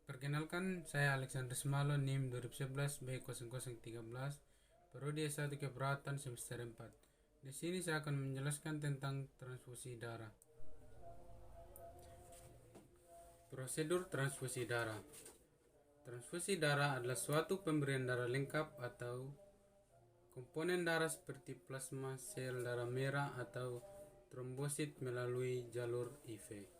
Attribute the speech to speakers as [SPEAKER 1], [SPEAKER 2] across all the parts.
[SPEAKER 1] Perkenalkan, saya Alexander Semalo, NIM 2011 B0013, Prodi S1 Keperawatan semester 4. Di sini saya akan menjelaskan tentang transfusi darah. Prosedur transfusi darah. Transfusi darah adalah suatu pemberian darah lengkap atau komponen darah seperti plasma, sel darah merah, atau trombosit melalui jalur IV.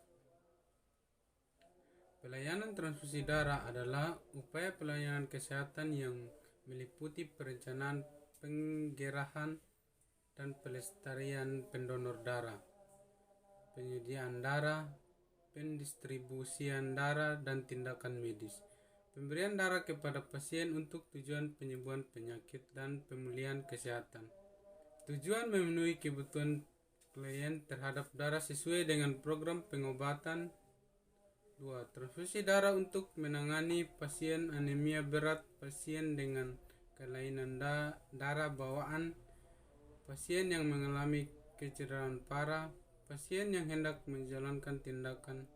[SPEAKER 1] Pelayanan transfusi darah adalah upaya pelayanan kesehatan yang meliputi perencanaan, penggerahan, dan pelestarian pendonor darah, penyediaan darah, pendistribusian darah, dan tindakan medis. Pemberian darah kepada pasien untuk tujuan penyembuhan penyakit dan pemulihan kesehatan. Tujuan memenuhi kebutuhan klien terhadap darah sesuai dengan program pengobatan. 2. Transfusi darah untuk menangani pasien anemia berat, pasien dengan kelainan darah bawaan, pasien yang mengalami kecederaan parah, pasien yang hendak menjalankan tindakan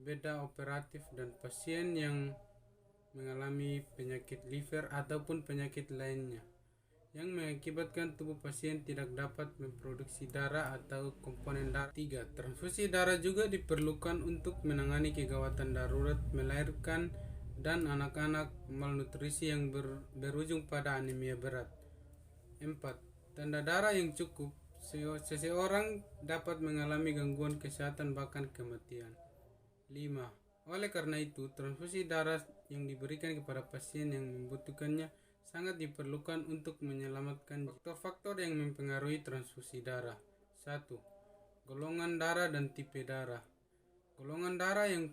[SPEAKER 1] beda operatif, dan pasien yang mengalami penyakit liver ataupun penyakit lainnya yang mengakibatkan tubuh pasien tidak dapat memproduksi darah atau komponen darah. 3. Transfusi darah juga diperlukan untuk menangani kegawatan darurat melahirkan dan anak-anak malnutrisi yang berujung pada anemia berat. 4. Tanda darah yang cukup. Seseorang dapat mengalami gangguan kesehatan bahkan kematian. 5. Oleh karena itu, transfusi darah yang diberikan kepada pasien yang membutuhkannya sangat diperlukan untuk menyelamatkan. Faktor-faktor yang mempengaruhi transfusi darah. 1. Golongan darah dan tipe darah. Golongan darah yang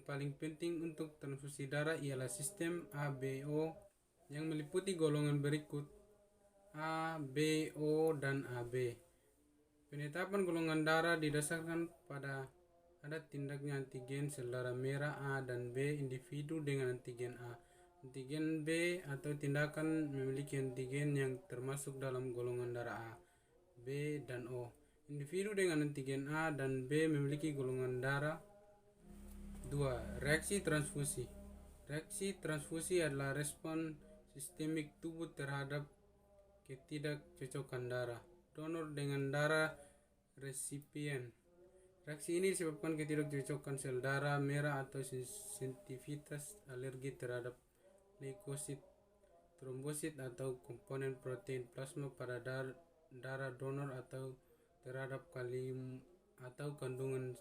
[SPEAKER 1] paling penting untuk transfusi darah ialah sistem ABO yang meliputi golongan berikut: A, B, O, dan AB. Penetapan golongan darah didasarkan pada ada tindaknya antigen sel darah merah A dan B individu dengan antigen A. Antigen B atau tindakan memiliki antigen yang termasuk dalam golongan darah A, B, dan O. Individu dengan antigen A dan B memiliki golongan darah. 2. Reaksi transfusi. Reaksi transfusi adalah respon sistemik tubuh terhadap ketidakcocokan darah donor dengan darah resipien. Reaksi ini disebabkan ketidakcocokan sel darah merah atau sensitivitas alergi terhadap leukosit, trombosit, atau komponen protein plasma pada darah donor atau terhadap kalium atau kandungan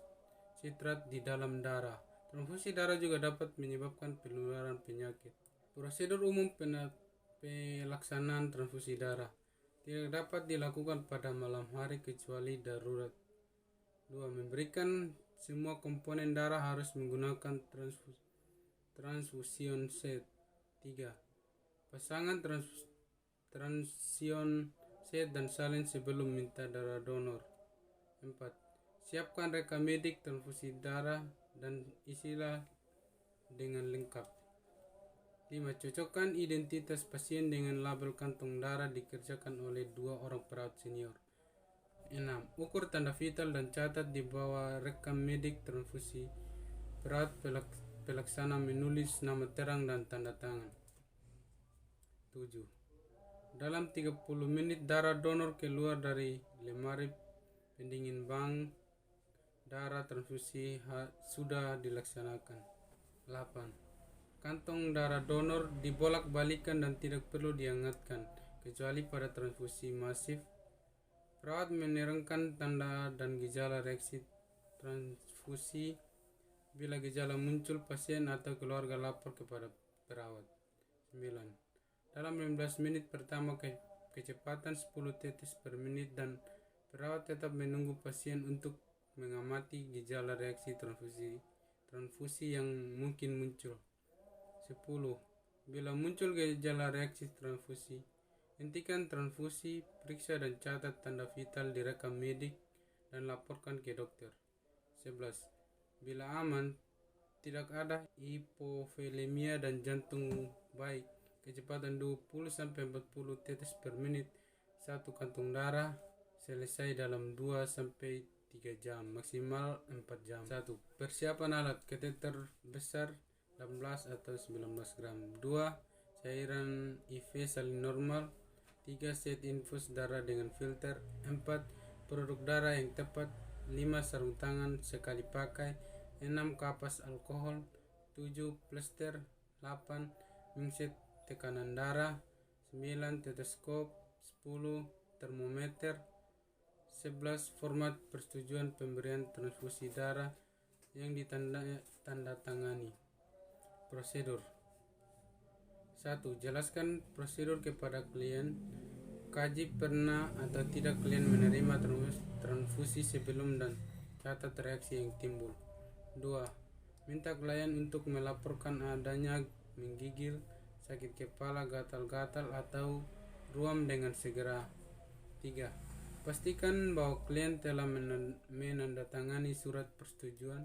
[SPEAKER 1] sitrat di dalam darah. Transfusi darah juga dapat menyebabkan penularan penyakit. Prosedur umum pelaksanaan transfusi darah tidak dapat dilakukan pada malam hari kecuali darurat. 2. Memberikan semua komponen darah harus menggunakan transfusion set. 3. Pasangan transion set dan salin sebelum minta darah donor. 4. Siapkan reka medik transfusi darah dan isilah dengan lengkap. 5. Cocokkan identitas pasien dengan label kantong darah dikerjakan oleh 2 orang perawat senior. 6. Ukur tanda vital dan catat di bawah rekam medik transfusi. Perawat pelaksana menulis nama terang dan tanda tangan. 7. Dalam 30 menit darah donor keluar dari lemari pendingin bank darah transfusi sudah dilaksanakan. 8. Kantong darah donor dibolak-balikan dan tidak perlu dihangatkan kecuali pada transfusi masif. Perawat menerangkan tanda dan gejala reaksi transfusi. Bila gejala muncul, pasien atau keluarga lapor kepada perawat. 9. Dalam 15 menit pertama kecepatan 10 tetes per menit dan perawat tetap menunggu pasien untuk mengamati gejala reaksi transfusi yang mungkin muncul. 10. Bila muncul gejala reaksi transfusi, hentikan transfusi, periksa dan catat tanda vital di rekam medik dan laporkan ke dokter. 11. Bila aman, tidak ada hipovolemia dan jantung baik, kecepatan 20-40 tetes per menit, 1 kantong darah selesai dalam 2-3 3 jam, maksimal 4 jam. 1. Persiapan alat kateter besar 18 atau 19 gram. 2. Cairan IV salin normal. 3. Set infus darah dengan filter. 4. Produk darah yang tepat. 5. Sarung tangan sekali pakai. 6. Kapas alkohol. 7. Plester. 8. Mingset tekanan darah. 9. Stetoskop. 10. Termometer. 11. Format persetujuan pemberian transfusi darah yang ditandatangani. Prosedur. 1. Jelaskan prosedur kepada klien. Kaji pernah atau tidak klien menerima transfusi sebelum dan catat reaksi yang timbul. 2. Minta klien untuk melaporkan adanya menggigil, sakit kepala, gatal-gatal atau ruam dengan segera. 3. Pastikan bahwa klien telah menandatangani surat persetujuan.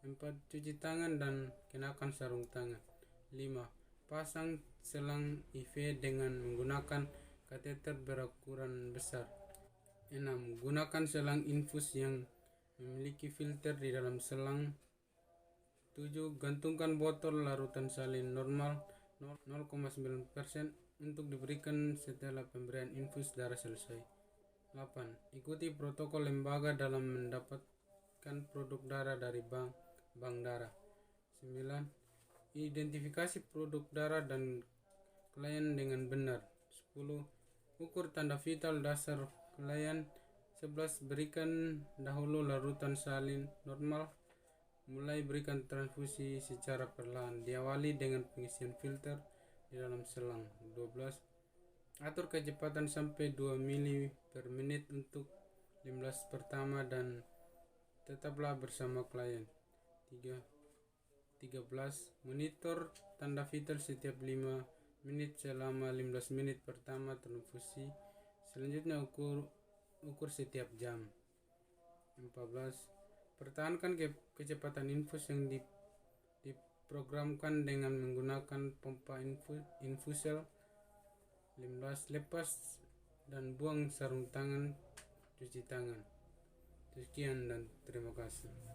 [SPEAKER 1] 4. Cuci tangan dan kenakan sarung tangan. 5. Pasang selang IV dengan menggunakan kateter berukuran besar. 6. Gunakan selang infus yang memiliki filter di dalam selang. 7. Gantungkan botol larutan salin normal 0,9% untuk diberikan setelah pemberian infus darah selesai. 8. Ikuti protokol lembaga dalam mendapatkan produk darah dari bank darah. 9. Identifikasi produk darah dan klien dengan benar. 10. Ukur tanda vital dasar klien. 11. Berikan dahulu larutan salin normal. Mulai berikan transfusi secara perlahan. Diawali dengan pengisian filter di dalam selang. 12. Atur kecepatan sampai 2 mili per menit untuk 15 pertama dan tetaplah bersama klien. 13. Monitor tanda vital setiap 5 menit selama 15 menit pertama transfusi. Selanjutnya ukur setiap jam. 14. Pertahankan kecepatan infus yang diprogramkan dengan menggunakan pompa infusel. 15. Lepas dan buang sarung tangan, cuci tangan. Sekian dan terima kasih.